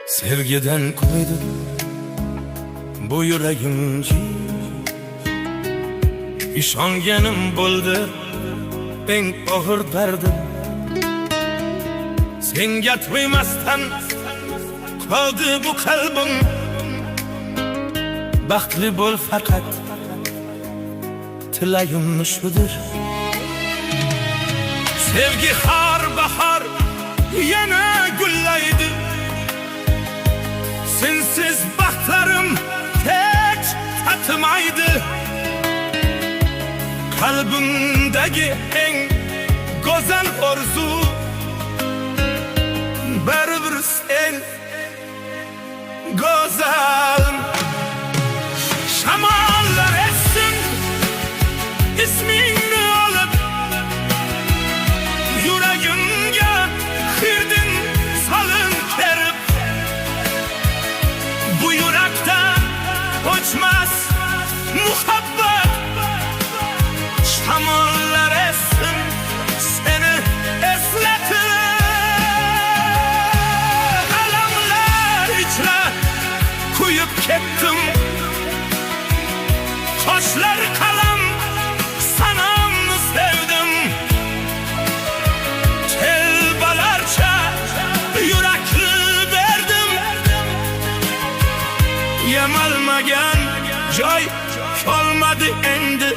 Sevgiden koydu bu yüreğimci, İşonganim bo'ldi eng og'ir dardim. Senga to'ymasdan qoldi bu qalbim. Baxtli bo'l faqat, tilayim shudir. Sevgi har bahar yana gullaydi. Sensiz baxtlarim tek tatmaydı. Kalbimdeki en güzel orzu baribir sen güzel. Şamallar essin ismini alıp, yüreğimge hirdin salın kerip. Bu yürekte uçmaz muhabbet. Şamallar essin seni esletir. Kalemler içine koyup kettim. Koşlar kalem sana mı sevdim. Telbalarca yürekli verdim. Yemalmagan joy olmadı endi.